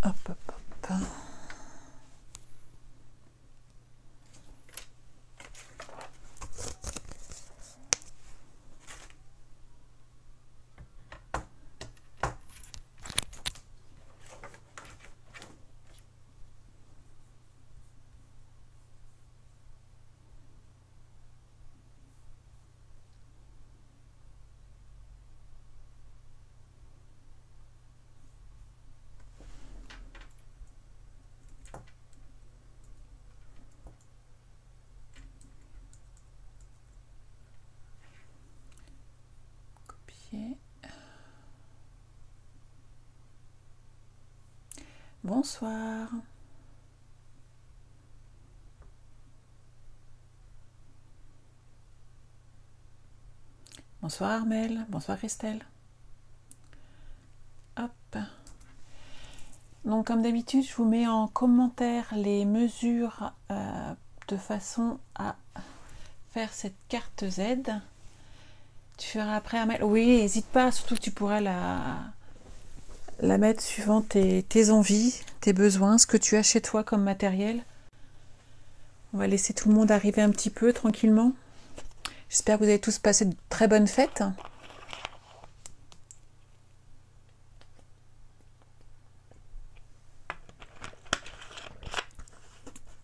Hop, hop, hop. Bonsoir. Bonsoir Armel, bonsoir Christelle. Hop. Donc comme d'habitude, je vous mets en commentaire les mesures de façon à faire cette carte Z. Tu feras après Armel. Oui, n'hésite pas, surtout que tu pourras la mettre suivant tes envies, tes besoins, ce que tu as chez toi comme matériel. On va laisser tout le monde arriver un petit peu tranquillement. J'espère que vous avez tous passé de très bonnes fêtes.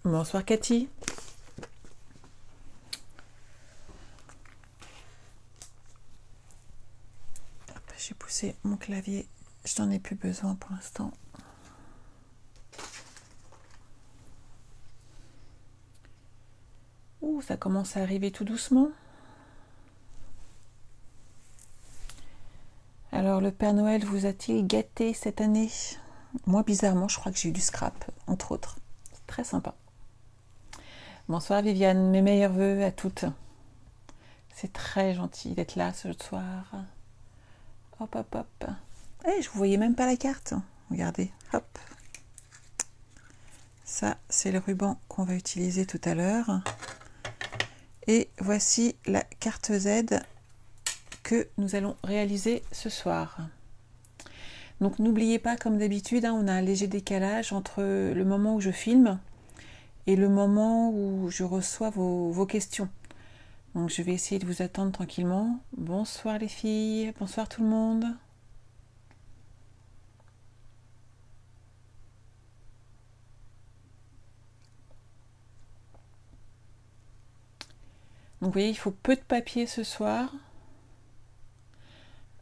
Bonsoir Cathy. J'ai poussé mon clavier, je n'en ai plus besoin pour l'instant. Ouh, ça commence à arriver tout doucement. Alors, le Père Noël vous a-t-il gâté cette année? Moi, bizarrement, je crois que j'ai eu du scrap, entre autres. C'est très sympa. Bonsoir Viviane, mes meilleurs voeux à toutes. C'est très gentil d'être là ce soir. Hop, hop, hop. Eh, je vous voyais même pas la carte. Regardez, hop. Ça, c'est le ruban qu'on va utiliser tout à l'heure. Et voici la carte Z que nous allons réaliser ce soir. Donc n'oubliez pas, comme d'habitude, on a un léger décalage entre le moment où je filme et le moment où je reçois vos questions. Donc je vais essayer de vous attendre tranquillement. Bonsoir les filles, bonsoir tout le monde. Donc vous voyez, il faut peu de papier ce soir.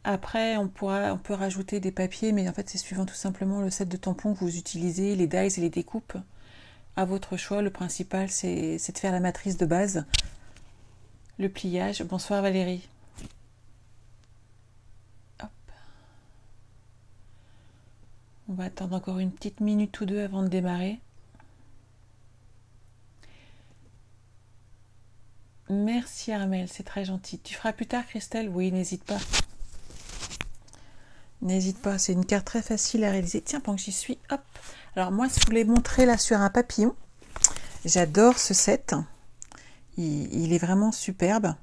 Après, on peut rajouter des papiers, mais en fait, c'est suivant tout simplement le set de tampons que vous utilisez, les dies et les découpes. À votre choix, le principal, c'est de faire la matrice de base. Le pliage. Bonsoir Valérie. Hop. On va attendre encore une petite minute ou deux avant de démarrer. Merci Armel, c'est très gentil. Tu feras plus tard Christelle? Oui, n'hésite pas. N'hésite pas, c'est une carte très facile à réaliser. Tiens, pendant que j'y suis, hop. Alors moi, je vous l'ai montré là sur un papillon. J'adore ce set. Il est vraiment superbe.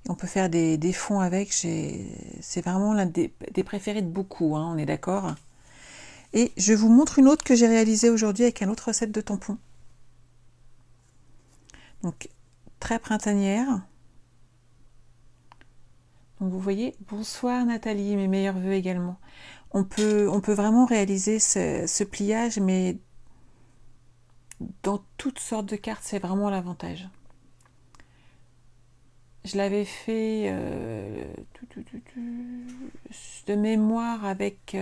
Et on peut faire des fonds avec. C'est vraiment l'un des préférés de beaucoup, on est d'accord. Et je vous montre une autre que j'ai réalisée aujourd'hui avec un autre set de tampons. Donc, très printanière. Donc vous voyez, bonsoir Nathalie, mes meilleurs voeux également. On peut vraiment réaliser ce pliage, mais dans toutes sortes de cartes, c'est vraiment l'avantage. Je l'avais fait de mémoire avec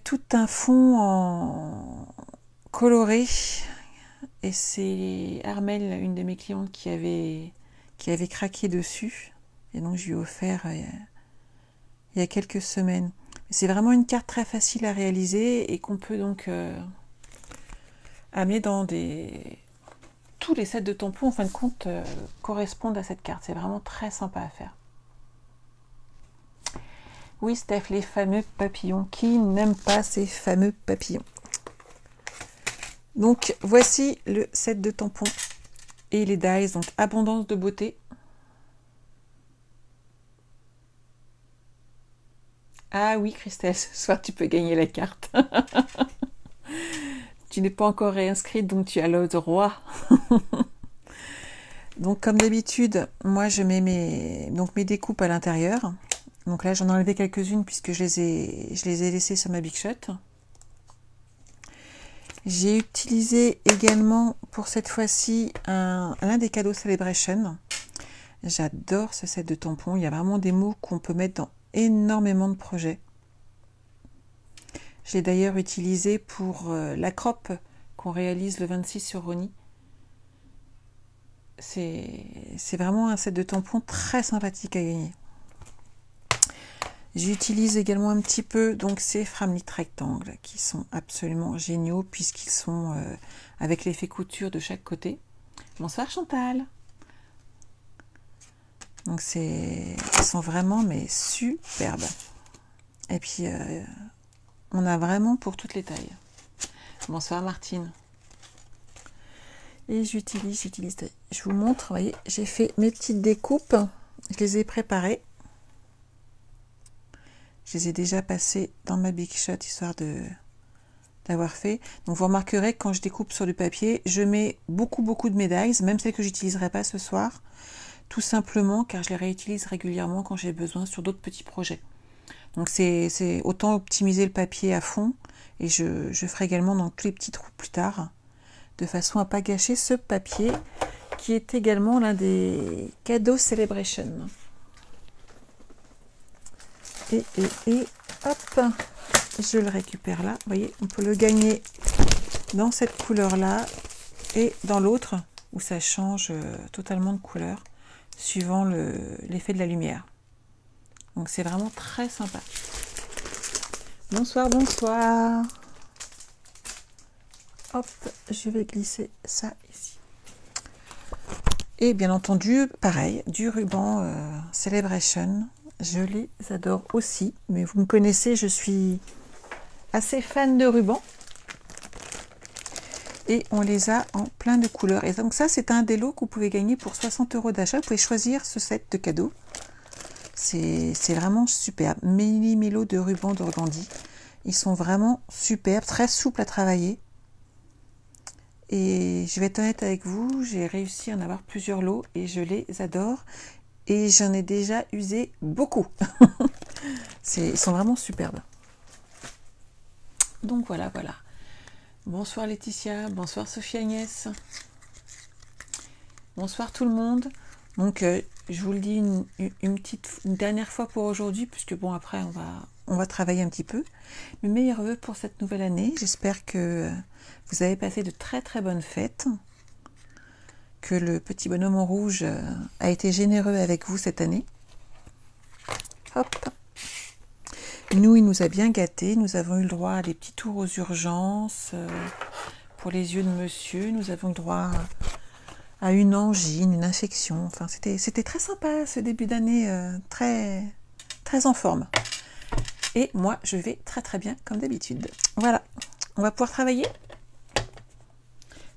tout un fond en coloré. Et c'est Armel, une de mes clientes, qui avait craqué dessus. Et donc je lui ai offert il y a quelques semaines. C'est vraiment une carte très facile à réaliser et qu'on peut donc amener dans tous les sets de tampons, en fin de compte, correspondent à cette carte. C'est vraiment très sympa à faire. Oui, Steph, les fameux papillons. Qui n'aime pas ces fameux papillons? Donc, voici le set de tampons et les dies. Donc, abondance de beauté. Ah oui, Christelle, ce soir tu peux gagner la carte. Tu n'es pas encore réinscrite, donc tu as le droit. Donc comme d'habitude, moi je mets mes découpes à l'intérieur. Donc là j'en ai enlevé quelques-unes puisque je les ai laissées sur ma Big Shot. J'ai utilisé également pour cette fois-ci l'un des cadeaux Celebration. J'adore ce set de tampons. Il y a vraiment des mots qu'on peut mettre dans énormément de projets. Je l'ai d'ailleurs utilisé pour la crop qu'on réalise le 26 sur Roni. C'est vraiment un set de tampons très sympathique à gagner. J'utilise également un petit peu donc ces Framlit rectangles qui sont absolument géniaux puisqu'ils sont avec l'effet couture de chaque côté. Bonsoir Chantal. Donc ils sont vraiment mais superbes. Et puis on a vraiment pour toutes les tailles. Bonsoir Martine. Et j'utilise, je vous montre, vous voyez, j'ai fait mes petites découpes, je les ai préparées. Je les ai déjà passées dans ma Big Shot, histoire d'avoir fait. Donc vous remarquerez que quand je découpe sur du papier, je mets beaucoup de médailles, même celles que j'utiliserai pas ce soir, tout simplement car je les réutilise régulièrement quand j'ai besoin sur d'autres petits projets. Donc c'est autant optimiser le papier à fond, et je ferai également dans tous les petits trous plus tard, de façon à ne pas gâcher ce papier qui est également l'un des cadeaux Celebration. Et hop, je le récupère là. Vous voyez, on peut le gagner dans cette couleur-là et dans l'autre où ça change totalement de couleur suivant l'effet de la lumière. Donc c'est vraiment très sympa. Bonsoir, bonsoir. Hop, je vais glisser ça ici. Et bien entendu, pareil, du ruban Celebration. Je les adore aussi. Mais vous me connaissez, je suis assez fan de ruban. Et on les a en plein de couleurs. Et donc ça, c'est un des lots que vous pouvez gagner pour 60 € d'achat. Vous pouvez choisir ce set de cadeaux. C'est vraiment superbe. Mélo de ruban d'Organdi. Ils sont vraiment superbes, très souples à travailler. Et je vais être honnête avec vous, j'ai réussi à en avoir plusieurs lots et je les adore. Et j'en ai déjà usé beaucoup. Ils sont vraiment superbes. Donc voilà. Bonsoir Laetitia, bonsoir Sophie Agnès. Bonsoir tout le monde. Donc je vous le dis une dernière fois pour aujourd'hui, puisque bon après on va travailler un petit peu. Mes meilleurs vœux pour cette nouvelle année. J'espère que vous avez passé de très bonnes fêtes. Que le petit bonhomme en rouge a été généreux avec vous cette année. Hop. Nous, il nous a bien gâtés. Nous avons eu le droit à des petits tours aux urgences pour les yeux de monsieur. Nous avons eu le droit à une angine, une infection. Enfin, c'était très sympa ce début d'année, très en forme. Et moi, je vais très bien comme d'habitude. Voilà, on va pouvoir travailler.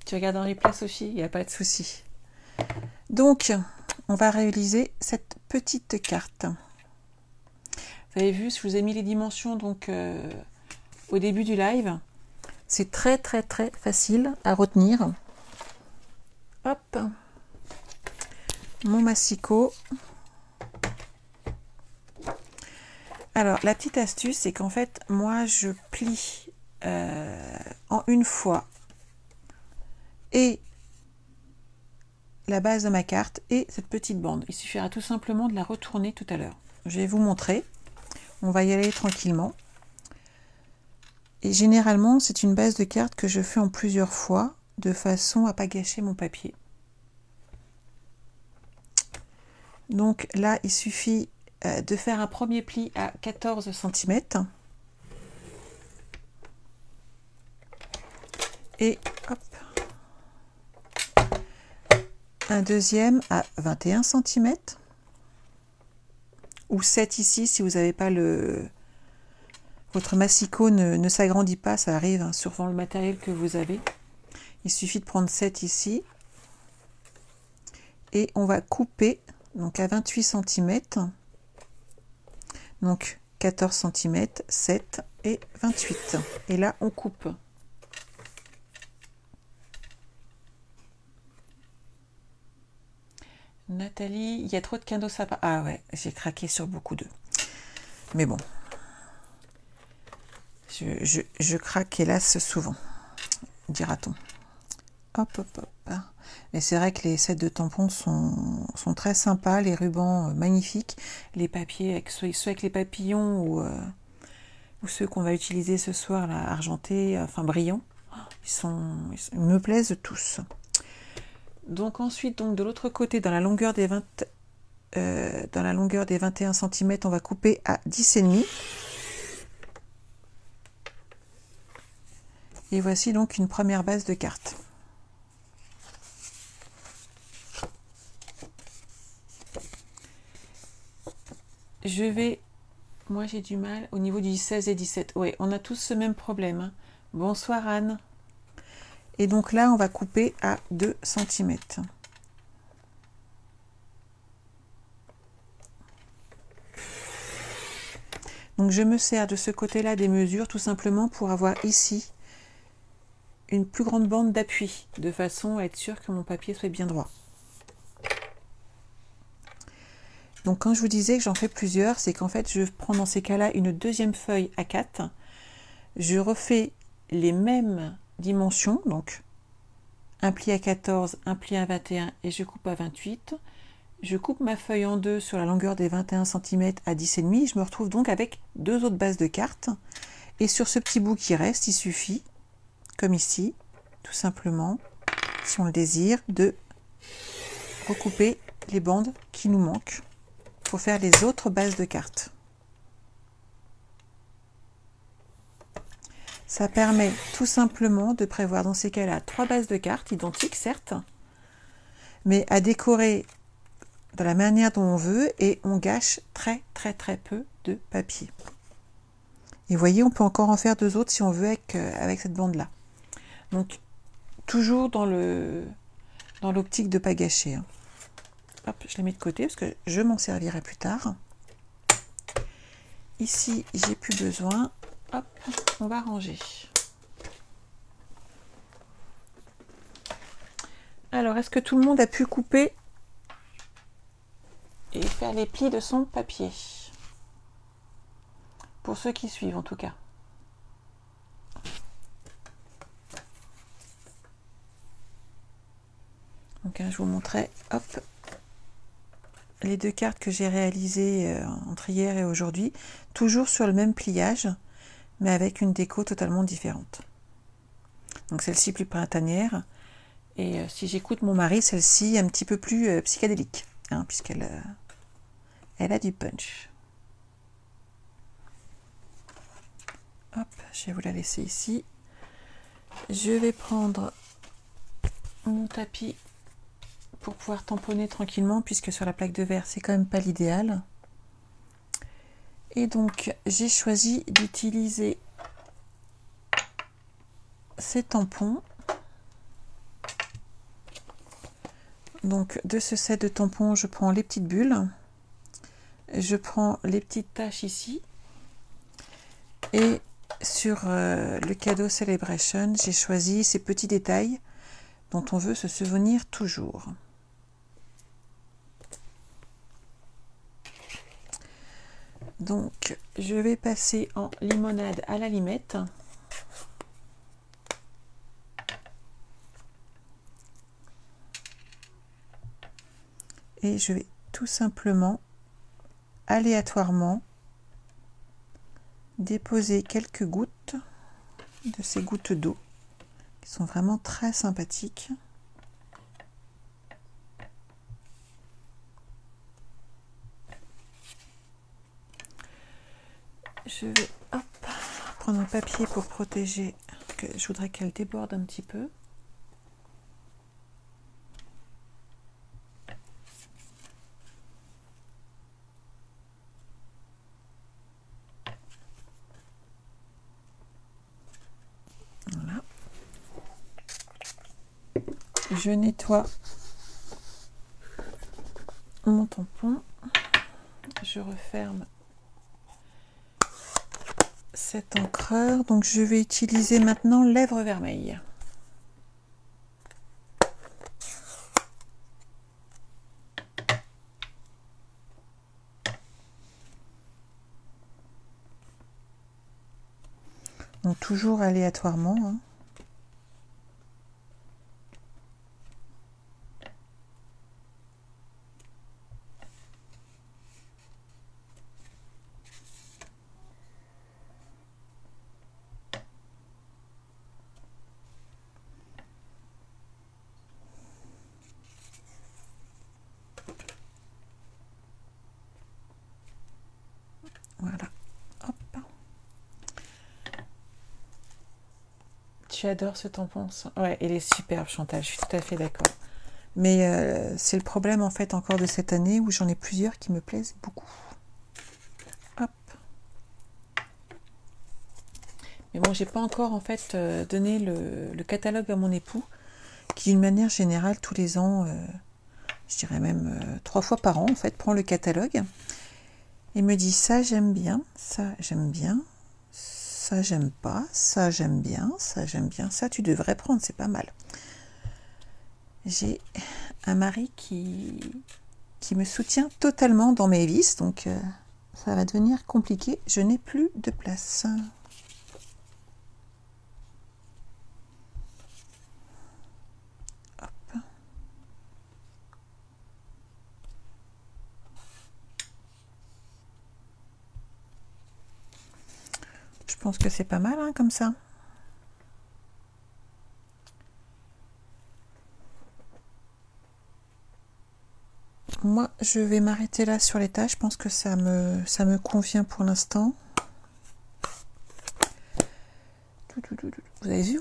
Tu regardes en replay, Sophie, il n'y a pas de souci. Donc, on va réaliser cette petite carte. Vous avez vu, je vous ai mis les dimensions donc au début du live. C'est très facile à retenir. Hop, mon massicot. Alors, la petite astuce, c'est qu'en fait, moi, je plie en une fois et la base de ma carte et cette petite bande. Il suffira tout simplement de la retourner tout à l'heure. Je vais vous montrer. On va y aller tranquillement. Et généralement, c'est une base de carte que je fais en plusieurs fois, de façon à ne pas gâcher mon papier. Donc là, il suffit de faire un premier pli à 14 cm. Et hop, un deuxième à 21 cm. Ou 7 ici, si vous n'avez pas votre massicot ne s'agrandit pas, ça arrive hein, suivant le matériel que vous avez. Il suffit de prendre 7 ici. Et on va couper donc à 28 cm. Donc 14 cm, 7 et 28. Et là, on coupe. Nathalie, il y a trop de cadeaux sympas. Ah ouais, j'ai craqué sur beaucoup d'eux. Mais bon, je craque hélas souvent, dira-t-on. Hop, hop, hop. Et c'est vrai que les sets de tampons sont très sympas, les rubans magnifiques, les papiers, avec, ceux avec les papillons ou ceux qu'on va utiliser ce soir, là, argentés, enfin brillants, ils me plaisent tous. Donc ensuite, donc, de l'autre côté, dans la longueur des 21 cm, on va couper à 10,5. Et voici donc une première base de cartes. Moi j'ai du mal au niveau du 16 et 17. Oui, on a tous ce même problème. Hein. Bonsoir Anne. Et donc là, on va couper à 2 cm. Donc je me sers de ce côté-là des mesures tout simplement pour avoir ici une plus grande bande d'appui, de façon à être sûr que mon papier soit bien droit. Donc quand je vous disais que j'en fais plusieurs, c'est qu'en fait je prends dans ces cas-là une deuxième feuille A4, je refais les mêmes dimensions, donc un pli à 14, un pli à 21 et je coupe à 28. Je coupe ma feuille en deux sur la longueur des 21 cm à 10,5. Je me retrouve donc avec deux autres bases de cartes. Et sur ce petit bout qui reste, il suffit, comme ici, tout simplement, si on le désire, de recouper les bandes qui nous manquent pour faire les autres bases de cartes. Ça permet tout simplement de prévoir dans ces cas-là 3 bases de cartes, identiques certes, mais à décorer de la manière dont on veut et on gâche très peu de papier. Et vous voyez, on peut encore en faire 2 autres si on veut avec cette bande-là. Donc, toujours dans l'optique de ne pas gâcher. Hein. Hop, je les mets de côté parce que je m'en servirai plus tard. Ici, j'ai plus besoin. Hop, on va ranger. Alors, est-ce que tout le monde a pu couper et faire les plis de son papier? Pour ceux qui suivent, en tout cas. Donc, je vous montrais, hop, les 2 cartes que j'ai réalisées entre hier et aujourd'hui, toujours sur le même pliage, mais avec une déco totalement différente. Donc celle-ci plus printanière, et si j'écoute mon mari, celle-ci un petit peu plus psychédélique, hein, puisqu'elle elle a du punch. Hop, je vais vous la laisser ici. Je vais prendre mon tapis pour pouvoir tamponner tranquillement, puisque sur la plaque de verre, c'est quand même pas l'idéal. Et donc, j'ai choisi d'utiliser ces tampons. Donc, de ce set de tampons, je prends les petites bulles. Je prends les petites taches ici. Et sur le cadeau Celebration, j'ai choisi ces petits détails dont on veut se souvenir toujours. Donc, je vais passer en limonade à la limette. Et je vais tout simplement, aléatoirement, déposer quelques gouttes de ces gouttes d'eau qui sont vraiment très sympathiques. Je vais prendre un papier pour protéger, que je voudrais qu'elle déborde un petit peu. Voilà. Je nettoie mon tampon. Je referme cet encreur. Donc je vais utiliser maintenant lèvres vermeilles. Donc toujours aléatoirement, hein. Voilà. Hop. Tu adores ce tampon? Ouais, il est superbe, Chantal, je suis tout à fait d'accord. Mais c'est le problème en fait encore de cette année où j'en ai plusieurs qui me plaisent beaucoup. Hop. Mais bon, j'ai pas encore en fait donné le catalogue à mon époux, qui d'une manière générale tous les ans, je dirais même 3 fois par an en fait, prend le catalogue et me dit ça j'aime bien, ça j'aime bien, ça j'aime pas, ça j'aime bien, ça j'aime bien, ça tu devrais prendre, c'est pas mal. J'ai un mari qui me soutient totalement dans mes vices, donc ça va devenir compliqué. Je n'ai plus de place. Hop. Je pense que c'est pas mal hein, comme ça. Moi, je vais m'arrêter là sur les tâches. Je pense que ça me convient pour l'instant. Vous avez vu,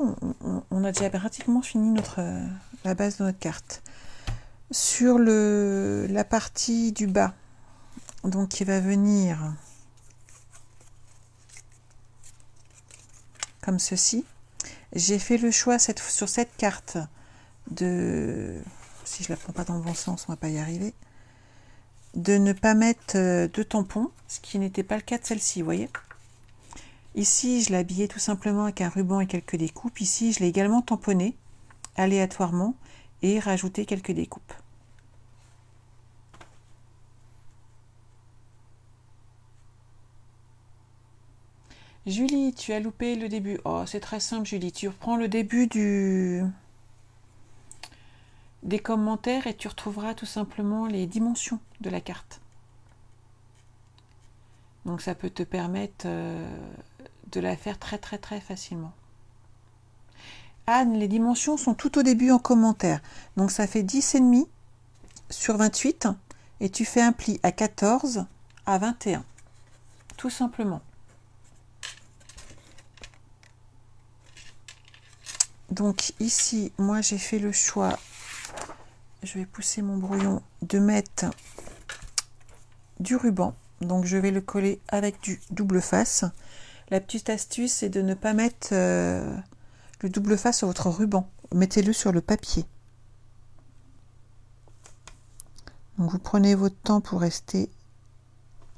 on a déjà pratiquement fini la base de notre carte. Sur la partie du bas, donc qui va venir comme ceci, j'ai fait le choix sur cette carte de, si je la prends pas dans le bon sens, on va pas y arriver, de ne pas mettre de tampons, ce qui n'était pas le cas de celle-ci, vous voyez. Ici, je l'ai habillée tout simplement avec un ruban et quelques découpes. Ici, je l'ai également tamponné aléatoirement et rajouté quelques découpes. Julie, tu as loupé le début. Oh, c'est très simple, Julie. Tu reprends le début des commentaires et tu retrouveras tout simplement les dimensions de la carte. Donc ça peut te permettre de la faire très très très facilement. Anne, les dimensions sont tout au début en commentaire. Donc ça fait 10,5 sur 28 et tu fais un pli à 14 à 21. Tout simplement. Donc ici, moi j'ai fait le choix, je vais pousser mon brouillon, de mettre du ruban. Donc je vais le coller avec du double face. La petite astuce, c'est de ne pas mettre le double face sur votre ruban. Mettez-le sur le papier. Donc vous prenez votre temps pour rester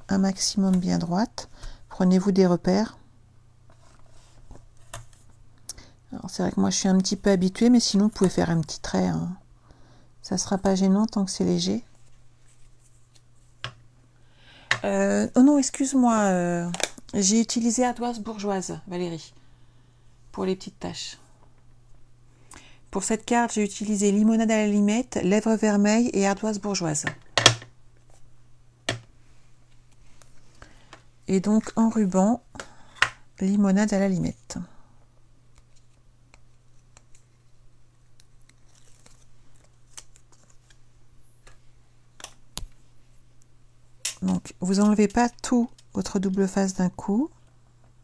un maximum bien droite. Prenez-vous des repères. Alors c'est vrai que moi je suis un petit peu habituée, mais sinon vous pouvez faire un petit trait. Hein. Ça sera pas gênant tant que c'est léger. Oh non, excuse-moi. J'ai utilisé ardoise bourgeoise, Valérie, pour les petites taches. Pour cette carte, j'ai utilisé limonade à la limette, lèvres vermeilles et ardoise bourgeoise. Et donc en ruban, limonade à la limette. Donc vous enlevez pas tout votre double face d'un coup.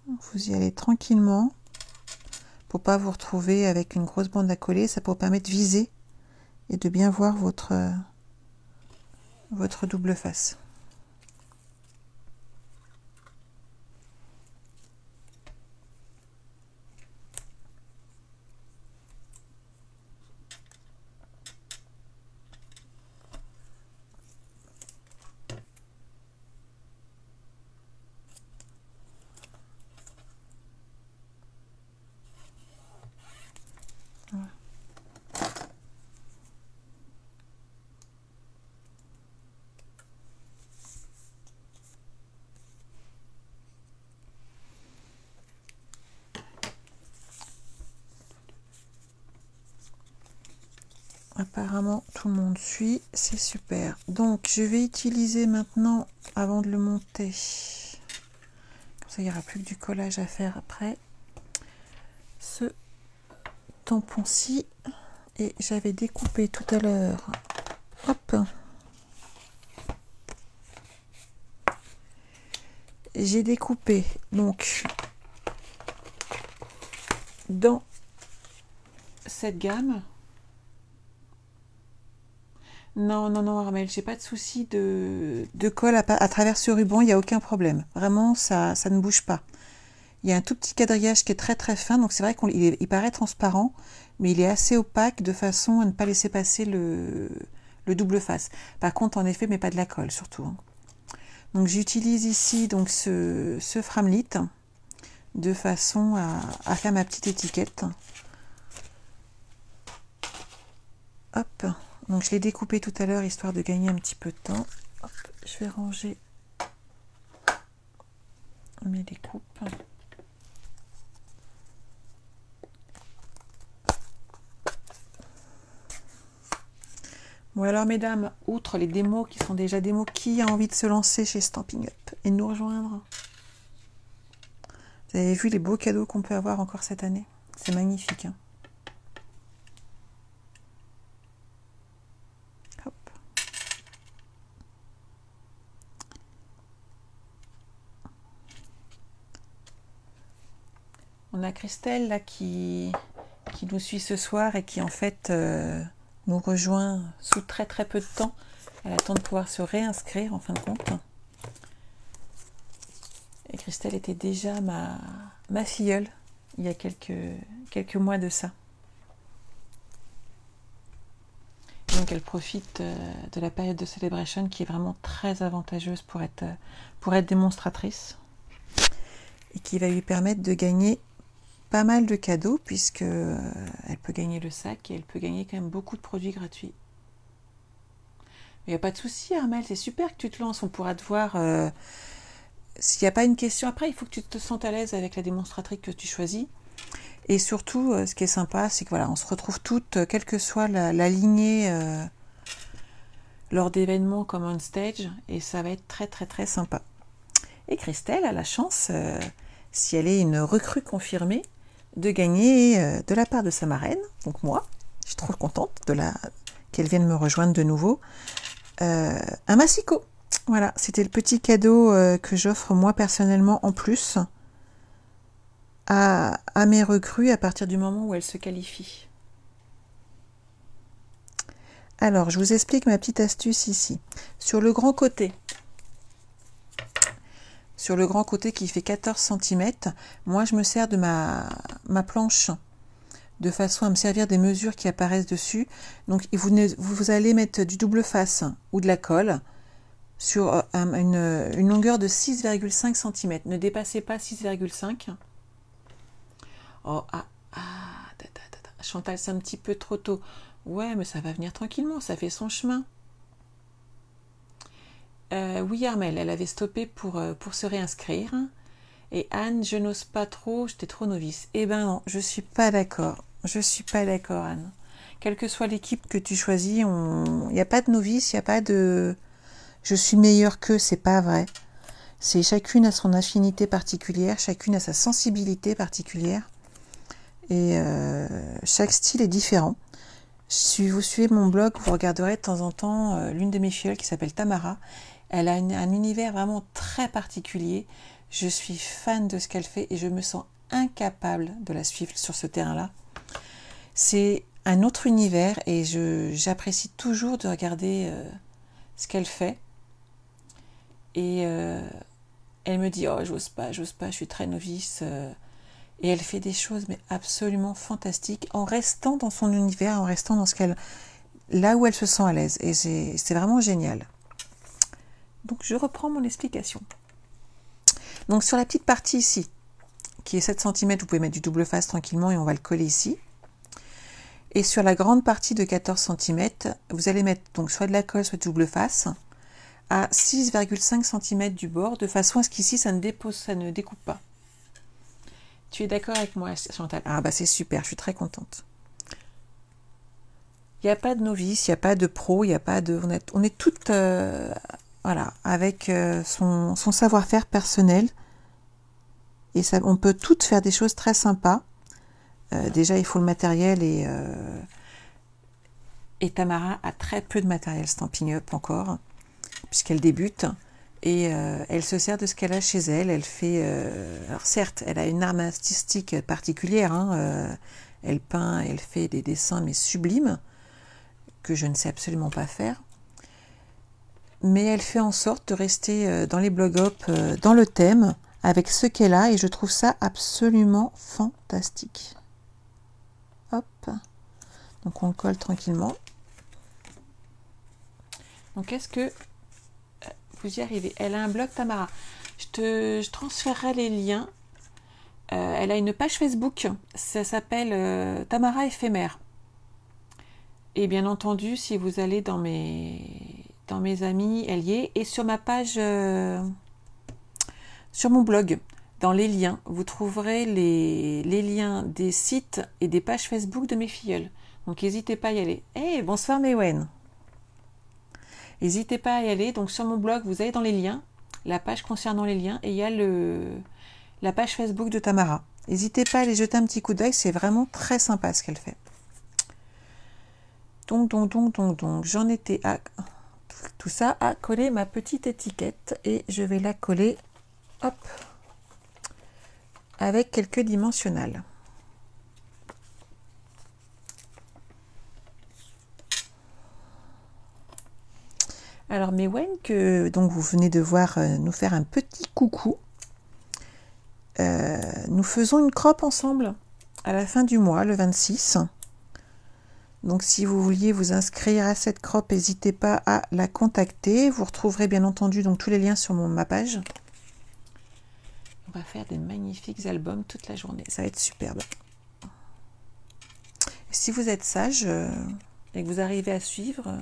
Vous y allez tranquillement pour pas vous retrouver avec une grosse bande à coller. Ça pour permettre de viser et de bien voir votre double face. Apparemment, tout le monde suit, c'est super. Donc, je vais utiliser maintenant, avant de le monter, comme ça, il n'y aura plus que du collage à faire après, ce tampon-ci. Et j'avais découpé tout à l'heure, hop, j'ai découpé, donc, dans cette gamme. Non, non, non, Armel, j'ai pas de souci de colle à travers ce ruban, il n'y a aucun problème. Vraiment, ça ne bouge pas. Il y a un tout petit quadrillage qui est très très fin, donc c'est vrai qu'il paraît transparent, mais il est assez opaque de façon à ne pas laisser passer le double face. Par contre, en effet, mais pas de la colle surtout. Hein. Donc j'utilise ici donc ce Framlit de façon à faire ma petite étiquette. Hop. Donc je l'ai découpé tout à l'heure histoire de gagner un petit peu de temps. Hop, je vais ranger mes découpes. Bon alors mesdames, outre les démos qui sont déjà démos, qui a envie de se lancer chez Stampin' Up et de nous rejoindre? Vous avez vu les beaux cadeaux qu'on peut avoir encore cette année? C'est magnifique. Hein. On a Christelle là qui nous suit ce soir et qui en fait nous rejoint sous très très peu de temps. Elle attend de pouvoir se réinscrire en fin de compte. Et Christelle était déjà ma filleule il y a quelques mois de ça. Donc elle profite de la période de Celebration qui est vraiment très avantageuse pour être démonstratrice et qui va lui permettre de gagner pas mal de cadeaux puisque elle peut gagner le sac et elle peut gagner quand même beaucoup de produits gratuits. Il n'y a pas de souci, Armel, c'est super que tu te lances, on pourra te voir s'il n'y a pas une question. Après, il faut que tu te sentes à l'aise avec la démonstratrice que tu choisis. Et surtout, ce qui est sympa, c'est que voilà, on se retrouve toutes, quelle que soit la lignée lors d'événements comme on stage, et ça va être très très très sympa. Et Christelle a la chance, si elle est une recrue confirmée, de gagner de la part de sa marraine, donc moi, je suis trop contente qu'elle vienne me rejoindre de nouveau, un massicot. Voilà, c'était le petit cadeau que j'offre moi personnellement en plus à mes recrues à partir du moment où elles se qualifient. Alors, je vous explique ma petite astuce ici. Sur le grand côté, qui fait 14 cm, moi je me sers de ma planche de façon à me servir des mesures qui apparaissent dessus. Donc vous allez mettre du double face ou de la colle sur une longueur de 6,5 cm. Ne dépassez pas 6,5. Oh, Chantal, c'est un petit peu trop tôt. Ouais, mais ça va venir tranquillement, ça fait son chemin. Oui, Armel, elle avait stoppé pour se réinscrire. Et Anne, je n'ose pas trop, j'étais trop novice. Eh ben non, je suis pas d'accord. Je suis pas d'accord, Anne. Quelle que soit l'équipe que tu choisis, il n'y a pas de novice, il n'y a pas de... Je suis meilleure qu'eux, c'est pas vrai. C'est chacune a son affinité particulière, chacune a sa sensibilité particulière. Et chaque style est différent. Si vous suivez mon blog, vous regarderez de temps en temps l'une de mes filles qui s'appelle Tamara. Elle a un univers vraiment très particulier. Je suis fan de ce qu'elle fait et je me sens incapable de la suivre sur ce terrain-là. C'est un autre univers et j'apprécie toujours de regarder ce qu'elle fait. Et elle me dit « Oh, j'ose pas, je suis très novice. » Et elle fait des choses mais absolument fantastiques en restant dans son univers, en restant dans là où elle se sent à l'aise. Et c'est vraiment génial. Donc je reprends mon explication. Donc sur la petite partie ici, qui est 7 cm, vous pouvez mettre du double face tranquillement et on va le coller ici. Et sur la grande partie de 14 cm, vous allez mettre donc soit de la colle, soit de double face, à 6,5 cm du bord, de façon à ce qu'ici ça ne découpe pas. Tu es d'accord avec moi, Chantal? Ah bah c'est super, je suis très contente. Il n'y a pas de novice, il n'y a pas de pro, il n'y a pas de... On est toutes, voilà, avec son savoir-faire personnel. Et ça, on peut toutes faire des choses très sympas. Déjà, il faut le matériel et Tamara a très peu de matériel Stampin' Up encore, puisqu'elle débute. Et elle se sert de ce qu'elle a chez elle. Elle fait... alors certes, elle a une arme artistique particulière. Hein, elle peint, elle fait des dessins, mais sublimes, que je ne sais absolument pas faire. Mais elle fait en sorte de rester dans les blog-up, dans le thème, avec ce qu'elle a. Et je trouve ça absolument fantastique. Hop. Donc on le colle tranquillement. Donc est-ce que vous y arrivez? Elle a un blog Tamara. Je transférerai les liens. Elle a une page Facebook. Ça s'appelle Tamara éphémère. Et bien entendu, si vous allez dans mes amis, elle y est. Et sur ma page, sur mon blog, dans les liens, vous trouverez les liens des sites et des pages Facebook de mes filleuls. Donc n'hésitez pas à y aller. Hey, bonsoir Mewen. N'hésitez pas à y aller. Donc sur mon blog, vous allez dans les liens, la page concernant les liens, et il y a la page Facebook de Tamara. N'hésitez pas à aller jeter un petit coup d'œil, c'est vraiment très sympa ce qu'elle fait. Donc, j'en étais à tout ça, à coller ma petite étiquette, et je vais la coller, hop, avec quelques dimensionnels. Alors Mewen, que donc vous venez de voir nous faire un petit coucou, nous faisons une crop ensemble à la fin du mois, le 26. Donc si vous vouliez vous inscrire à cette crop, n'hésitez pas à la contacter. Vous retrouverez bien entendu donc tous les liens sur ma page. On va faire des magnifiques albums toute la journée, ça va être superbe. Et si vous êtes sage et que vous arrivez à suivre,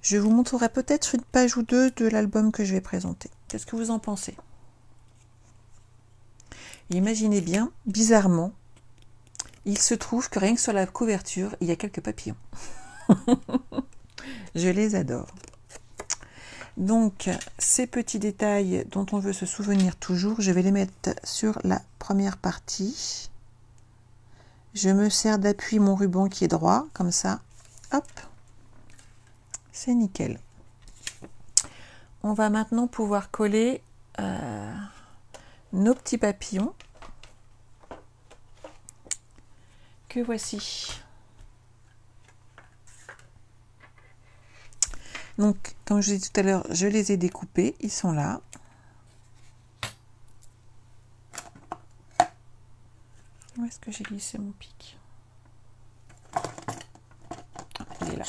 je vous montrerai peut-être une page ou deux de l'album que je vais présenter. Qu'est-ce que vous en pensez? Imaginez bien, bizarrement, il se trouve que rien que sur la couverture, il y a quelques papillons. Je les adore. Donc, ces petits détails dont on veut se souvenir toujours, je vais les mettre sur la première partie. Je me sers d'appui mon ruban qui est droit, comme ça. Hop, c'est nickel. On va maintenant pouvoir coller nos petits papillons que voici. Donc, comme je disais tout à l'heure, je les ai découpés, ils sont là. Où est-ce que j'ai glissé mon pic? Il est là.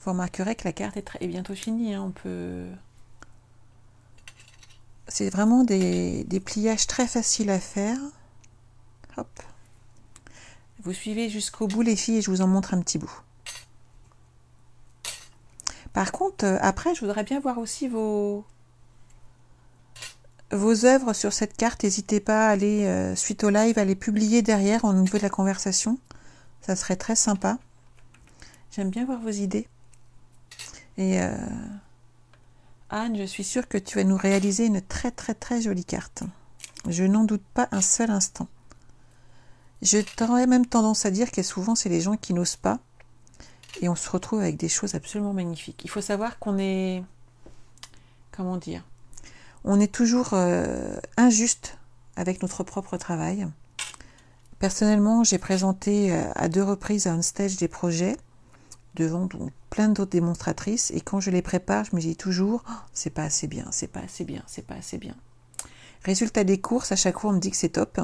Vous remarquerez que la carte est bientôt finie. Hein, on peut... C'est vraiment des pliages très faciles à faire. Hop. Vous suivez jusqu'au bout les filles et je vous en montre un petit bout. Par contre, après, je voudrais bien voir aussi vos œuvres sur cette carte. N'hésitez pas à aller, suite au live, à les publier derrière au niveau de la conversation. Ça serait très sympa. J'aime bien voir vos idées. Et Anne, je suis sûre que tu vas nous réaliser une très jolie carte. Je n'en doute pas un seul instant. J'aurais même tendance à dire que souvent c'est les gens qui n'osent pas et on se retrouve avec des choses absolument magnifiques. Il faut savoir qu'on est, comment dire, on est toujours injuste avec notre propre travail. Personnellement, j'ai présenté à 2 reprises à OnStage des projets devant donc plein d'autres démonstratrices et quand je les prépare, je me dis toujours oh, c'est pas assez bien, c'est pas assez bien, c'est pas assez bien. Résultat des courses, à chaque fois on me dit que c'est top.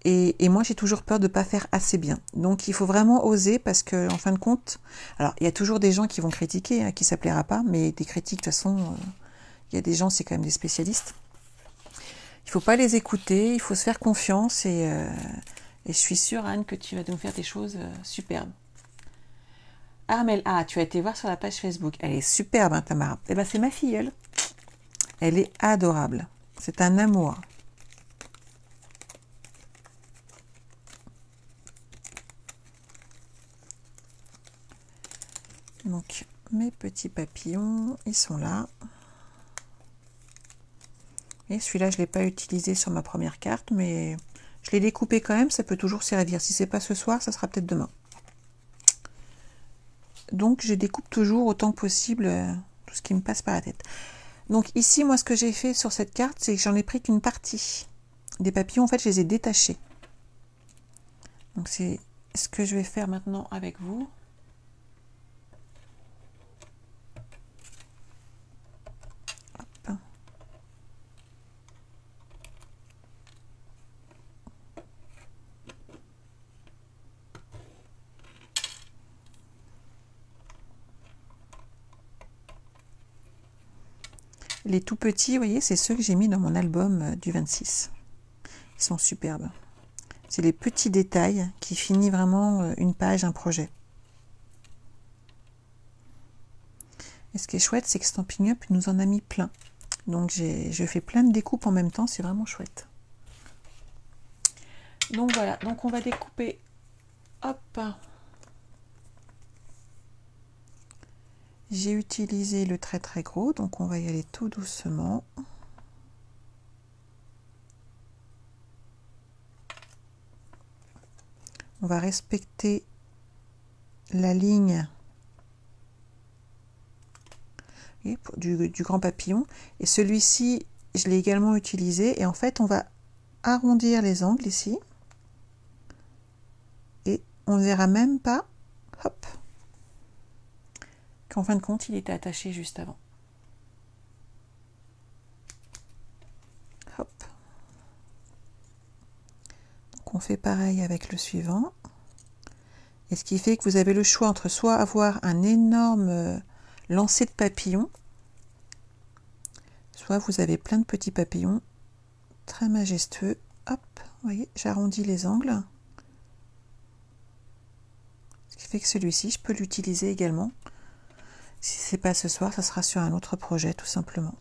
Et moi, j'ai toujours peur de ne pas faire assez bien. Donc, il faut vraiment oser parce que, en fin de compte, alors, il y a toujours des gens qui vont critiquer, hein, qui ne s'appellera pas, mais des critiques, de toute façon, il y a des gens, c'est quand même des spécialistes. Il ne faut pas les écouter, il faut se faire confiance et je suis sûre, Anne, que tu vas nous faire des choses superbes. Armelle, ah, tu as été voir sur la page Facebook. Elle est superbe, hein, Tamara. Eh bien, c'est ma filleule. Elle est adorable. C'est un amour. Donc mes petits papillons, ils sont là. Et celui-là, je ne l'ai pas utilisé sur ma première carte, mais je l'ai découpé quand même, ça peut toujours servir. Si c'est pas ce soir, ça sera peut-être demain. Donc je découpe toujours autant que possible tout ce qui me passe par la tête. Donc ici, moi, ce que j'ai fait sur cette carte, c'est que j'en ai pris qu'une partie. Des papillons, en fait, je les ai détachés. Donc c'est ce que je vais faire maintenant avec vous. Hop. Les tout petits, vous voyez, c'est ceux que j'ai mis dans mon album du 26. Ils sont superbes. C'est les petits détails qui finissent vraiment une page, un projet. Et ce qui est chouette, c'est que Stampin' Up nous en a mis plein. Donc je fais plein de découpes en même temps, c'est vraiment chouette. Donc voilà, donc on va découper. Hop. J'ai utilisé le très très gros, donc on va y aller tout doucement. On va respecter la ligne du grand papillon. Et celui-ci, je l'ai également utilisé. Et en fait, on va arrondir les angles ici. Et on ne verra même pas, hop, qu'en fin de compte, il était attaché juste avant. Hop. Donc on fait pareil avec le suivant. Et ce qui fait que vous avez le choix entre soit avoir un énorme lancer de papillons, soit vous avez plein de petits papillons très majestueux. Hop, vous voyez, j'arrondis les angles. Ce qui fait que celui-ci, je peux l'utiliser également. Si c'est pas ce soir, ça sera sur un autre projet, tout simplement.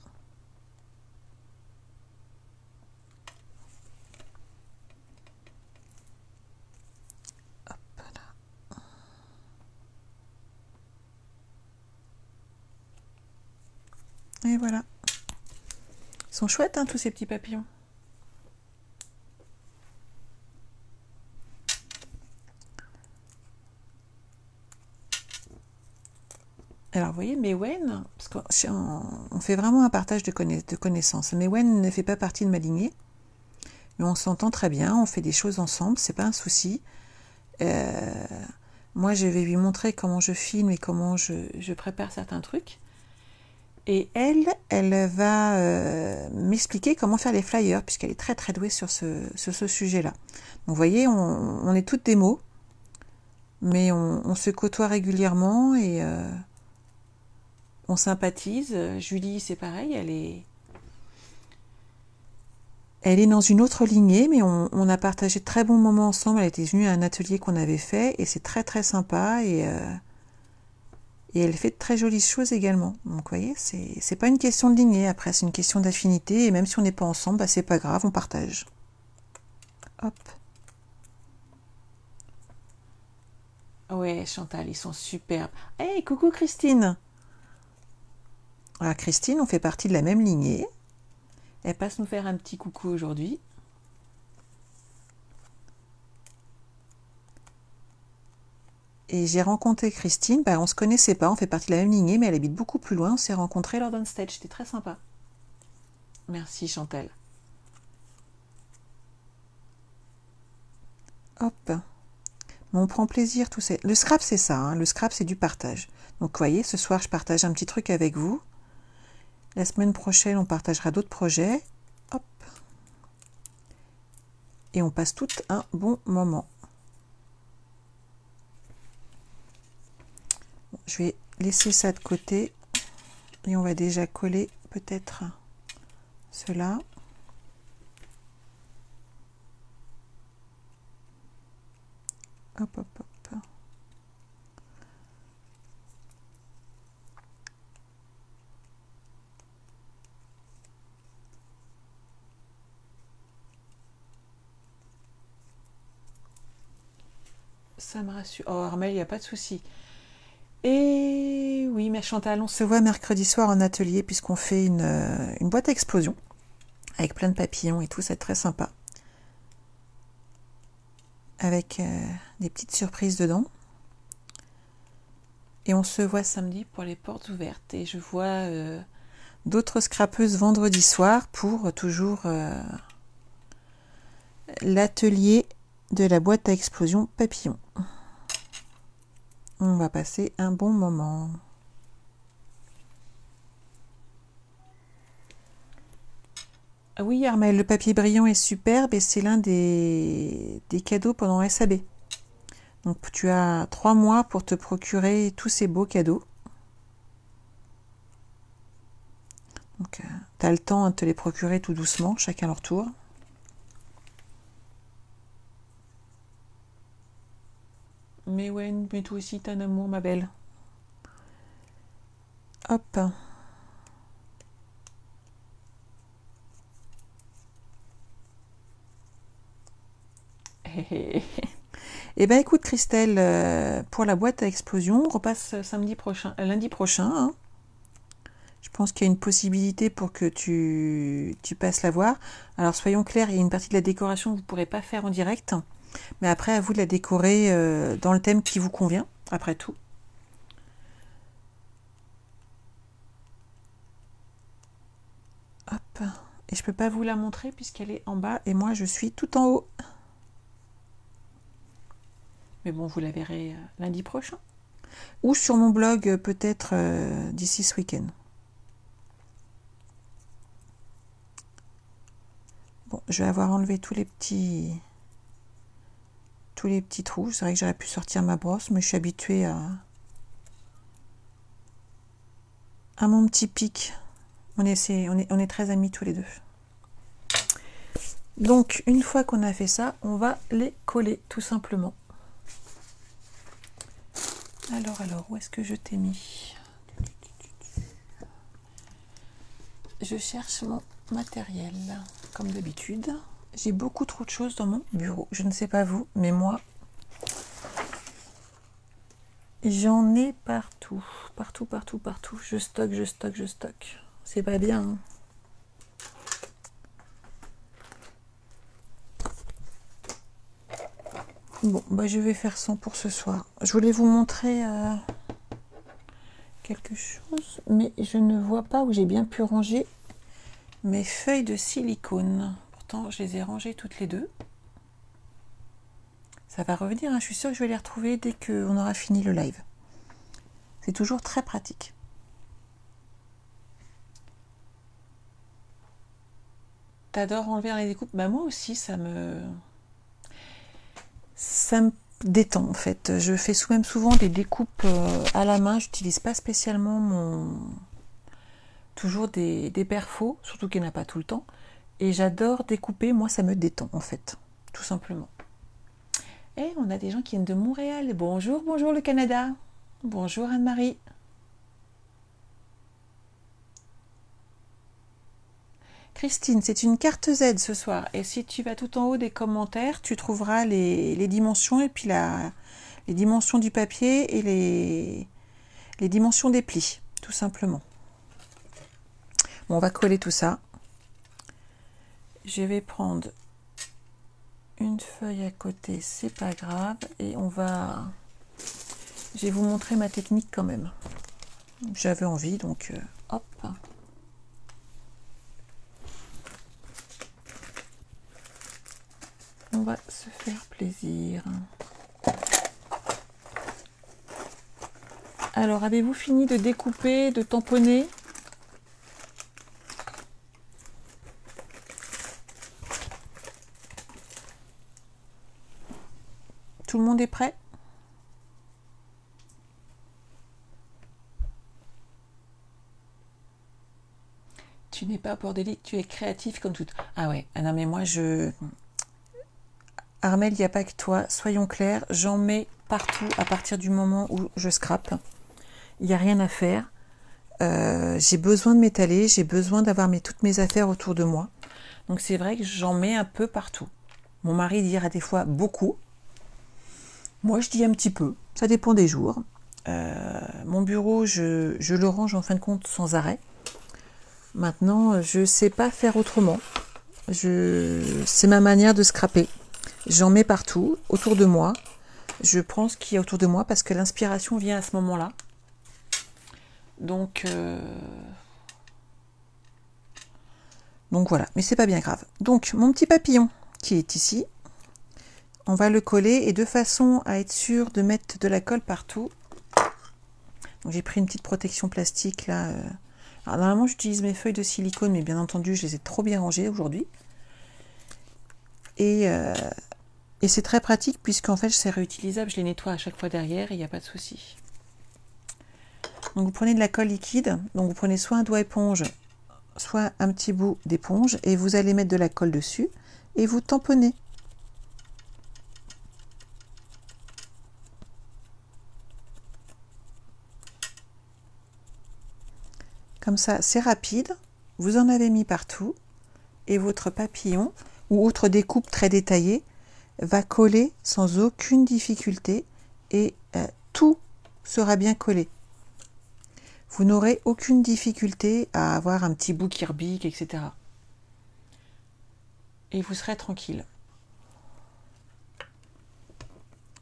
Hop là. Et voilà. Ils sont chouettes, hein, tous ces petits papillons. Alors, vous voyez, Mewen, parce qu'on fait vraiment un partage de connaissances. Mewen ne fait pas partie de ma lignée, mais on s'entend très bien, on fait des choses ensemble, c'est pas un souci. Moi, je vais lui montrer comment je filme et comment je prépare certains trucs. Et elle va m'expliquer comment faire les flyers, puisqu'elle est très très douée sur ce sujet-là. Donc, vous voyez, on est toutes des mots, mais on se côtoie régulièrement et on sympathise. Julie, c'est pareil, elle est dans une autre lignée, mais on a partagé de très bons moments ensemble. Elle était venue à un atelier qu'on avait fait, et c'est très très sympa, et elle fait de très jolies choses également. Donc vous voyez, c'est pas une question de lignée, après c'est une question d'affinité, et même si on n'est pas ensemble, bah, c'est pas grave, on partage. Hop. Ouais, Chantal, ils sont superbes. Hey, coucou Christine. Ah, Christine, on fait partie de la même lignée. Elle passe nous faire un petit coucou aujourd'hui. Et j'ai rencontré Christine, bah, on ne se connaissait pas, on fait partie de la même lignée, mais elle habite beaucoup plus loin. On s'est rencontrés lors d'un stage, c'était très sympa. Merci Chantal. Hop. Mais on prend plaisir, tout ça. Le scrap, c'est ça, hein. Le scrap, c'est du partage. Donc, vous voyez, ce soir, je partage un petit truc avec vous. La semaine prochaine, on partagera d'autres projets. Hop. Et on passe tout un bon moment. Bon, je vais laisser ça de côté. Et on va déjà coller peut-être cela. Hop, hop, hop. Ça me rassure. Oh, Armel, il n'y a pas de souci. Et mais Chantal, on se voit mercredi soir en atelier puisqu'on fait une boîte à explosion avec plein de papillons et tout, c'est très sympa. Avec des petites surprises dedans. Et on se voit samedi pour les portes ouvertes. Et je vois d'autres scrapeuses vendredi soir pour toujours l'atelier de la boîte à explosion papillon. On va passer un bon moment. Ah oui, Armel, le papier brillant est superbe et c'est l'un des cadeaux pendant SAB. Donc tu as 3 mois pour te procurer tous ces beaux cadeaux. Donc tu as le temps de te les procurer tout doucement, chacun leur tour. Mais ouais, mais toi aussi t'as un amour, ma belle. Hop. Eh ben écoute Christelle, pour la boîte à explosion, on repasse lundi prochain. Hein. Je pense qu'il y a une possibilité pour que tu passes la voir. Alors soyons clairs, il y a une partie de la décoration que vous ne pourrez pas faire en direct. Mais après, à vous de la décorer dans le thème qui vous convient, après tout. Hop. Et je ne peux pas vous la montrer puisqu'elle est en bas et moi je suis tout en haut. Mais bon, vous la verrez lundi prochain. Ou sur mon blog peut-être d'ici ce week-end. Bon, je vais avoir enlevé tous les petits trous. C'est vrai que j'aurais pu sortir ma brosse, mais je suis habituée à mon petit pic. On est très amis tous les deux. Donc, une fois qu'on a fait ça, on va les coller, tout simplement. Alors, où est-ce que je t'ai mis? Je cherche mon matériel, comme d'habitude. J'ai beaucoup trop de choses dans mon bureau. Je ne sais pas vous, mais moi, j'en ai partout. Partout. Je stocke. C'est pas bien. Hein. Bon, bah je vais faire 100 pour ce soir. Je voulais vous montrer quelque chose, mais je ne vois pas où j'ai bien pu ranger mes feuilles de silicone. Pourtant, je les ai rangées toutes les deux. Ça va revenir, hein. Je suis sûre que je vais les retrouver dès qu'on aura fini le live. C'est toujours très pratique. T'adores enlever les découpes? Bah moi aussi, ça me détend en fait. Je fais même souvent des découpes à la main. J'utilise pas spécialement toujours des perfos, surtout qu'il n'y en a pas tout le temps. Et j'adore découper, moi ça me détend en fait, tout simplement. Et on a des gens qui viennent de Montréal. Bonjour le Canada. Bonjour Anne-Marie. Christine, c'est une carte Z ce soir. Et si tu vas tout en haut des commentaires, tu trouveras les dimensions et puis les dimensions du papier et les dimensions des plis, tout simplement. Bon, on va coller tout ça. Je vais prendre une feuille à côté, c'est pas grave. Et je vais vous montrer ma technique quand même. J'avais envie, donc hop. On va se faire plaisir. Alors, avez-vous fini de découper, de tamponner? Tout le monde est prêt? Tu n'es pas bordélique, tu es créatif comme tout. Ah ouais, ah non mais moi Armel, il n'y a pas que toi, soyons clairs, j'en mets partout à partir du moment où je scrape. Il n'y a rien à faire. J'ai besoin de m'étaler, j'ai besoin d'avoir toutes mes affaires autour de moi. Donc c'est vrai que j'en mets un peu partout. Mon mari dira des fois beaucoup. Moi je dis un petit peu, ça dépend des jours. Mon bureau, je le range en fin de compte sans arrêt. Maintenant, je ne sais pas faire autrement. C'est ma manière de scraper. J'en mets partout, autour de moi. Je prends ce qu'il y a autour de moi parce que l'inspiration vient à ce moment-là. Donc voilà, mais c'est pas bien grave. Donc mon petit papillon qui est ici, on va le coller et de façon à être sûr de mettre de la colle partout. J'ai pris une petite protection plastique là. Alors normalement j'utilise mes feuilles de silicone, mais bien entendu je les ai trop bien rangées aujourd'hui. Et c'est très pratique puisqu'en fait c'est réutilisable, je les nettoie à chaque fois derrière et il n'y a pas de souci. Donc vous prenez de la colle liquide, donc vous prenez soit un doigt éponge, soit un petit bout d'éponge et vous allez mettre de la colle dessus et vous tamponnez. Comme ça, c'est rapide, vous en avez mis partout et votre papillon ou autre découpe très détaillée va coller sans aucune difficulté et tout sera bien collé. Vous n'aurez aucune difficulté à avoir un petit bout qui rebique, etc. Et vous serez tranquille.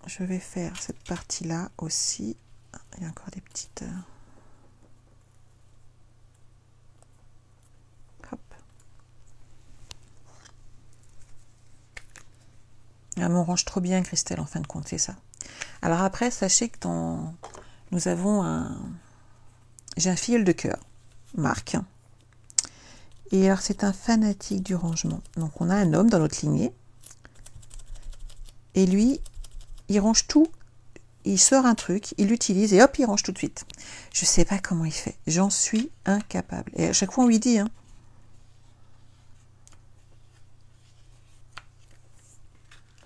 Je vais faire cette partie-là aussi. Il y a encore des petites... Hop. Ah, mais on range trop bien, Christelle, en fin de compte, c'est ça. Alors après, sachez que nous avons j'ai un filleul de cœur, Marc. Et alors, c'est un fanatique du rangement. Donc, on a un homme dans notre lignée. Et lui, il range tout. Il sort un truc, il l'utilise et hop, il range tout de suite. Je ne sais pas comment il fait. J'en suis incapable. Et à chaque fois, on lui dit, hein.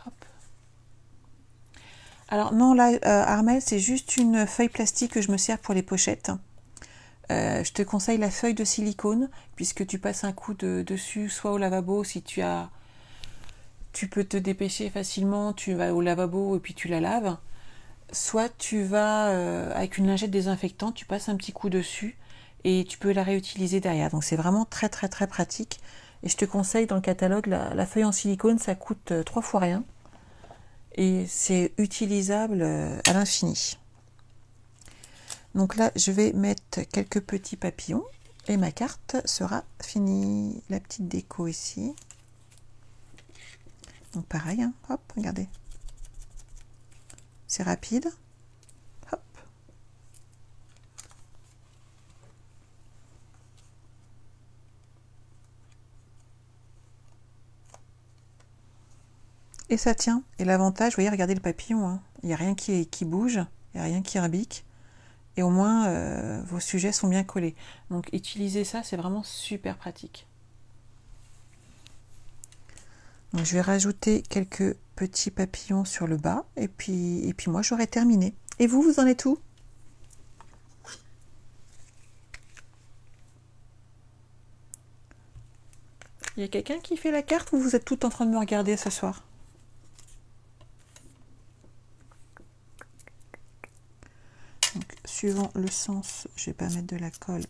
Hop. Alors, non, là, Armel, c'est juste une feuille plastique que je me sers pour les pochettes. Je te conseille la feuille de silicone, puisque tu passes un coup dessus, soit au lavabo, si tu peux te dépêcher facilement, tu vas au lavabo et puis tu la laves. Soit tu vas avec une lingette désinfectante, tu passes un petit coup dessus et tu peux la réutiliser derrière. Donc c'est vraiment très très très pratique. Et je te conseille dans le catalogue, la feuille en silicone, ça coûte 3 fois rien. Et c'est utilisable à l'infini. Donc là, je vais mettre quelques petits papillons et ma carte sera finie. La petite déco ici. Donc pareil, hein, hop, regardez. C'est rapide. Hop. Et ça tient. Et l'avantage, vous voyez, regardez le papillon, hein. Il n'y a rien qui bouge, il n'y a rien qui rebique. Et au moins, vos sujets sont bien collés. Donc, utiliser ça, c'est vraiment super pratique. Donc, je vais rajouter quelques petits papillons sur le bas. Et puis moi, j'aurai terminé. Et vous en êtes où? Il y a quelqu'un qui fait la carte ou vous êtes toutes en train de me regarder ce soir? Donc, suivant le sens, je ne vais pas mettre de la colle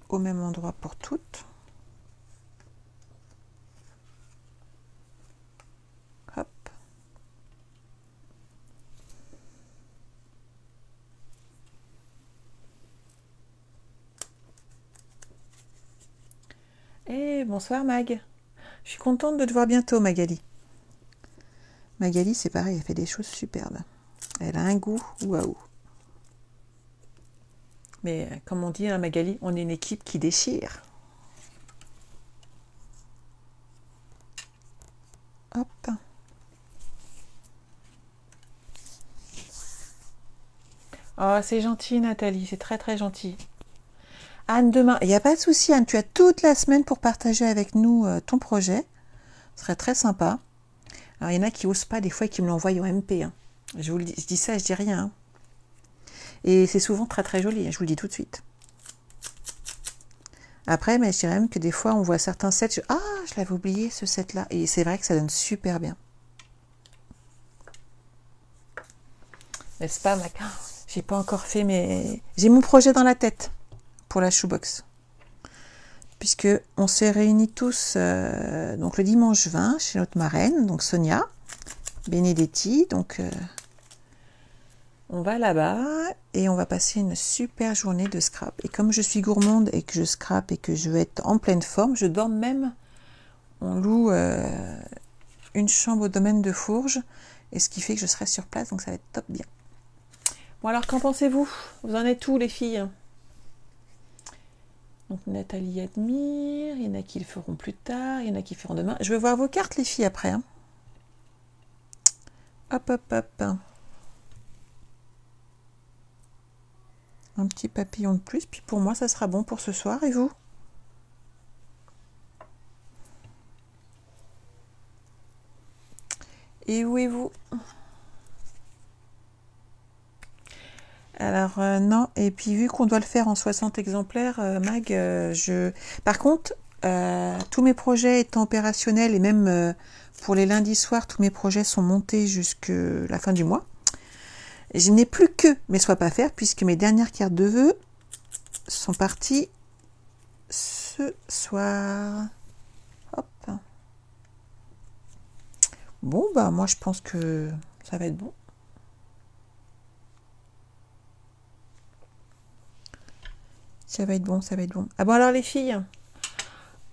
au même endroit pour toutes. Hop. Et bonsoir Mag. Je suis contente de te voir bientôt Magali. Magali, c'est pareil, elle fait des choses superbes. Elle a un goût, waouh. Mais comme on dit, hein, Magali, on est une équipe qui déchire. Hop. Oh, c'est gentil Nathalie, c'est très très gentil. Anne, demain, il n'y a pas de souci Anne, tu as toute la semaine pour partager avec nous ton projet. Ce serait très sympa. Alors il y en a qui n'osent pas des fois et qui me l'envoient en MP. Hein. Je vous le dis, je dis ça, je dis rien. Hein. Et c'est souvent très très joli, hein, je vous le dis tout de suite. Après, mais je dirais même que des fois, on voit certains sets. Ah, je l'avais oublié ce set-là. Et c'est vrai que ça donne super bien. N'est-ce pas, Mac? Je J'ai pas encore fait, mais j'ai mon projet dans la tête pour la shoebox. Puisque on s'est réunis tous donc le dimanche 20 chez notre marraine, donc Sonia Benedetti. Donc on va là-bas et on va passer une super journée de scrap. Et comme je suis gourmande et que je scrape et que je veux être en pleine forme, je dors même. On loue une chambre au domaine de Fourges, et ce qui fait que je serai sur place, donc ça va être top bien. Bon alors, qu'en pensez-vous? Vous en êtes où les filles? Donc Nathalie admire, il y en a qui le feront plus tard, il y en a qui le feront demain. Je veux voir vos cartes les filles après. Hein. Hop, hop, hop. Un petit papillon de plus, puis pour moi ça sera bon pour ce soir, et vous? Et où est vous? Alors non, et puis vu qu'on doit le faire en 60 exemplaires, Mag, par contre, tous mes projets étant opérationnels, et même pour les lundis soirs, tous mes projets sont montés jusqu'à la fin du mois. Je n'ai plus que mes swaps à faire, puisque mes dernières cartes de vœux sont parties ce soir. Hop. Bon, bah moi je pense que ça va être bon. Ça va être bon, ça va être bon. Ah bon alors les filles,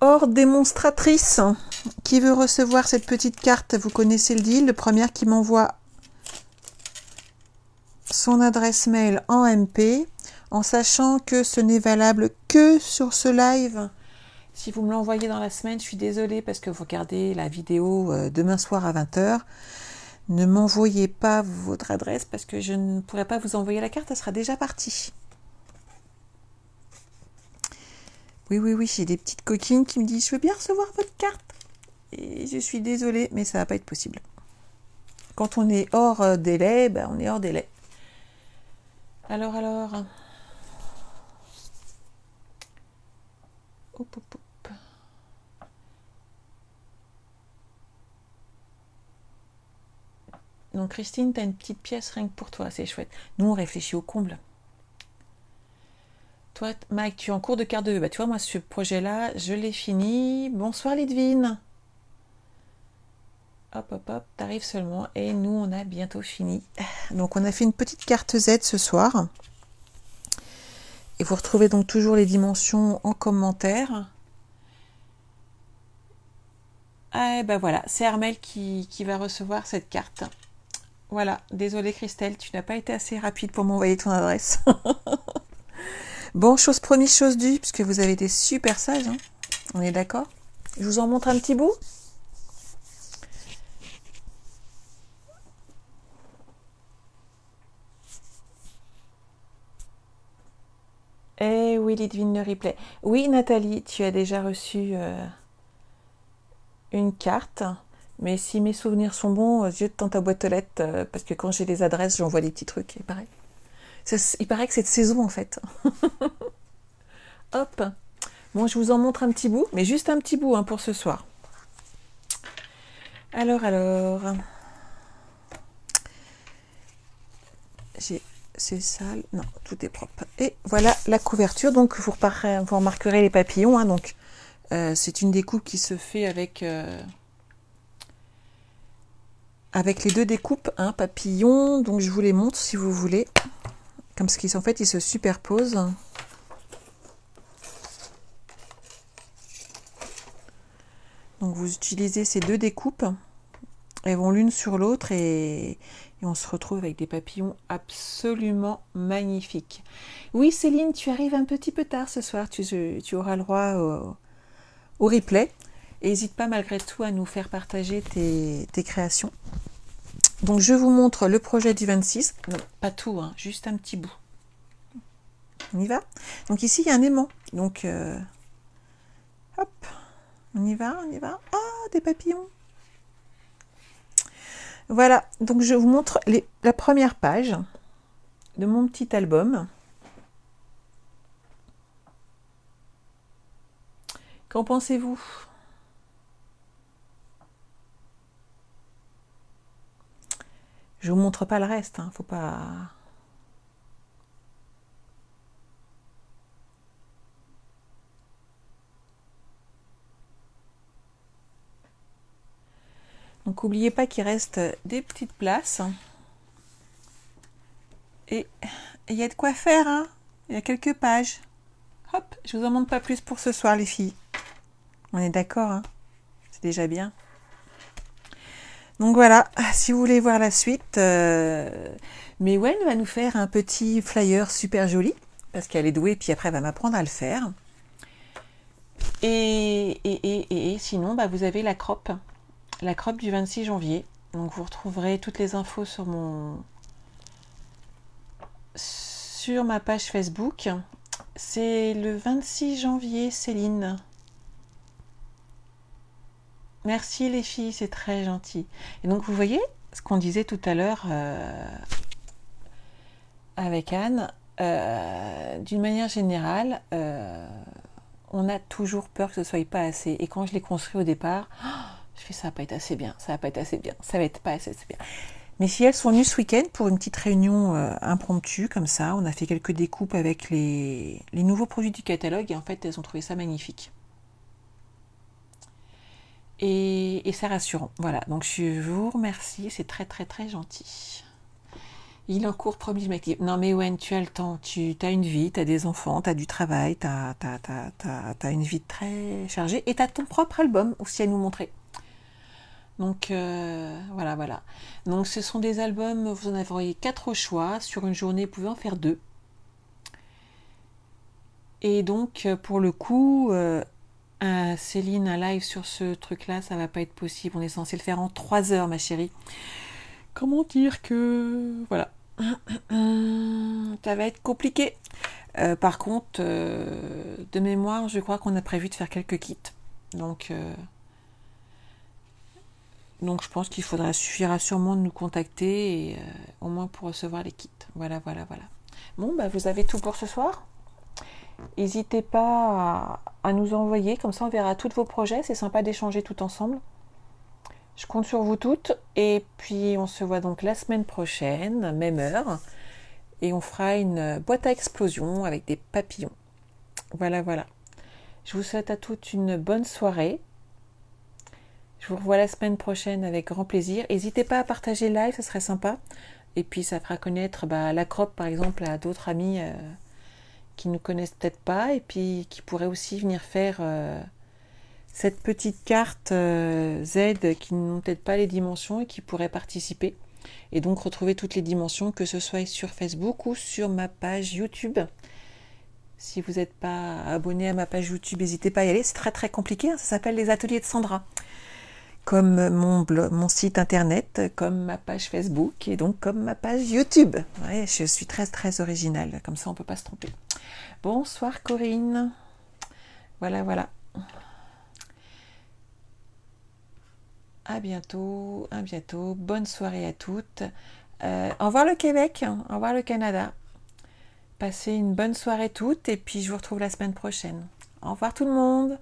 hors démonstratrice, qui veut recevoir cette petite carte, vous connaissez le deal. Le premier qui m'envoie son adresse mail en MP, en sachant que ce n'est valable que sur ce live. Si vous me l'envoyez dans la semaine, je suis désolée parce que vous regardez la vidéo demain soir à 20 h. Ne m'envoyez pas votre adresse parce que je ne pourrai pas vous envoyer la carte, elle sera déjà partie. Oui, oui, oui, j'ai des petites coquines qui me disent « Je veux bien recevoir votre carte ». Et je suis désolée, mais ça ne va pas être possible. Quand on est hors délai, ben on est hors délai. Alors... Hop, hop, hop. Donc Christine, tu as une petite pièce rien que pour toi, c'est chouette. Nous, on réfléchit au comble. Toi, Mike, tu es en cours de carte de vœux. Bah, tu vois, moi, ce projet-là, je l'ai fini. Bonsoir, Lidvine. Hop, hop, hop, t'arrives seulement. Et nous, on a bientôt fini. Donc, on a fait une petite carte Z ce soir. Et vous retrouvez donc toujours les dimensions en commentaire. Ah, et ben voilà, c'est Armel qui va recevoir cette carte. Voilà, désolée Christelle, tu n'as pas été assez rapide pour m'envoyer ton adresse. Bon, chose promise, chose due, puisque vous avez été super sages, hein. On est d'accord? Je vous en montre un petit bout. Eh oui, Lidvine le replay. Oui, Nathalie, tu as déjà reçu une carte, mais si mes souvenirs sont bons, jette dans ta boîte aux lettres, parce que quand j'ai les adresses, j'envoie des petits trucs, il paraît. Il paraît que c'est de saison, en fait. Hop. Bon, je vous en montre un petit bout, mais juste un petit bout hein, pour ce soir. Alors. C'est sale. Non, tout est propre. Et voilà la couverture. Donc, vous remarquerez les papillons. Hein, donc, c'est une découpe qui se fait avec les deux découpes. Hein, papillons. Donc, je vous les montre si vous voulez. Comme ce qu'ils en fait, ils se superposent. Donc, vous utilisez ces deux découpes. Elles vont l'une sur l'autre et on se retrouve avec des papillons absolument magnifiques. Oui, Céline, tu arrives un petit peu tard ce soir. Tu auras le droit au replay. N'hésite pas malgré tout à nous faire partager tes créations. Donc, je vous montre le projet du 26. Non, pas tout, hein, juste un petit bout. On y va? Donc, ici, il y a un aimant. Donc, hop, on y va, on y va. Ah, des papillons! Voilà, donc je vous montre la première page de mon petit album. Qu'en pensez-vous? Je vous montre pas le reste, hein, faut pas... Donc n'oubliez pas qu'il reste des petites places. Et il y a de quoi faire, hein. Il y a quelques pages. Hop, je vous en montre pas plus pour ce soir les filles. On est d'accord, hein. C'est déjà bien. Donc voilà, si vous voulez voir la suite, Maïwenn va nous faire un petit flyer super joli, parce qu'elle est douée, puis après elle va m'apprendre à le faire. Et sinon, bah, vous avez la crop du 26 janvier. Donc vous retrouverez toutes les infos sur ma page Facebook. C'est le 26 janvier, Céline. Merci les filles, c'est très gentil. Et donc vous voyez ce qu'on disait tout à l'heure avec Anne, d'une manière générale, on a toujours peur que ce soit pas assez. Et quand je l'ai construit au départ, je fais ça va pas être assez bien, ça va pas être assez bien, ça va être pas assez bien. Mes filles, elles sont venues ce week-end pour une petite réunion impromptue, comme ça. On a fait quelques découpes avec les nouveaux produits du catalogue et en fait, elles ont trouvé ça magnifique. Et c'est rassurant. Voilà, donc je vous remercie, c'est très très très gentil. Il en court, promis, je m'active. Non mais Wen, tu as le temps, tu as une vie, tu as des enfants, tu as du travail, tu as une vie très chargée et tu as ton propre album aussi à nous montrer. Donc voilà. Donc ce sont des albums, vous en avez 4 au choix. Sur une journée, vous pouvez en faire 2. Et donc pour le coup, Céline, un live sur ce truc-là, ça va pas être possible. On est censé le faire en 3 heures, ma chérie. Comment dire que... Voilà. Ça va être compliqué. Par contre, de mémoire, je crois qu'on a prévu de faire quelques kits. Donc je pense qu'il suffira sûrement de nous contacter, et, au moins pour recevoir les kits. Voilà. Bon, bah vous avez tout pour ce soir. N'hésitez pas à nous envoyer, comme ça on verra tous vos projets. C'est sympa d'échanger tout ensemble. Je compte sur vous toutes. Et puis on se voit donc la semaine prochaine, même heure. Et on fera une boîte à explosion avec des papillons. Voilà. Je vous souhaite à toutes une bonne soirée. Je vous revois la semaine prochaine avec grand plaisir. N'hésitez pas à partager le live, ça serait sympa. Et puis ça fera connaître la crop par exemple à d'autres amis qui ne connaissent peut-être pas et puis qui pourraient aussi venir faire cette petite carte Z qui n'ont peut-être pas les dimensions et qui pourraient participer. Et donc retrouver toutes les dimensions, que ce soit sur Facebook ou sur ma page YouTube. Si vous n'êtes pas abonné à ma page YouTube, n'hésitez pas à y aller. C'est très très compliqué, hein. Ça s'appelle les ateliers de Sandra. Comme mon site internet, comme ma page Facebook et donc comme ma page YouTube. Ouais, je suis très très originale, comme ça on ne peut pas se tromper. Bonsoir Corinne. Voilà. À bientôt. Bonne soirée à toutes. Au revoir le Québec, au revoir le Canada. Passez une bonne soirée toutes et puis je vous retrouve la semaine prochaine. Au revoir tout le monde.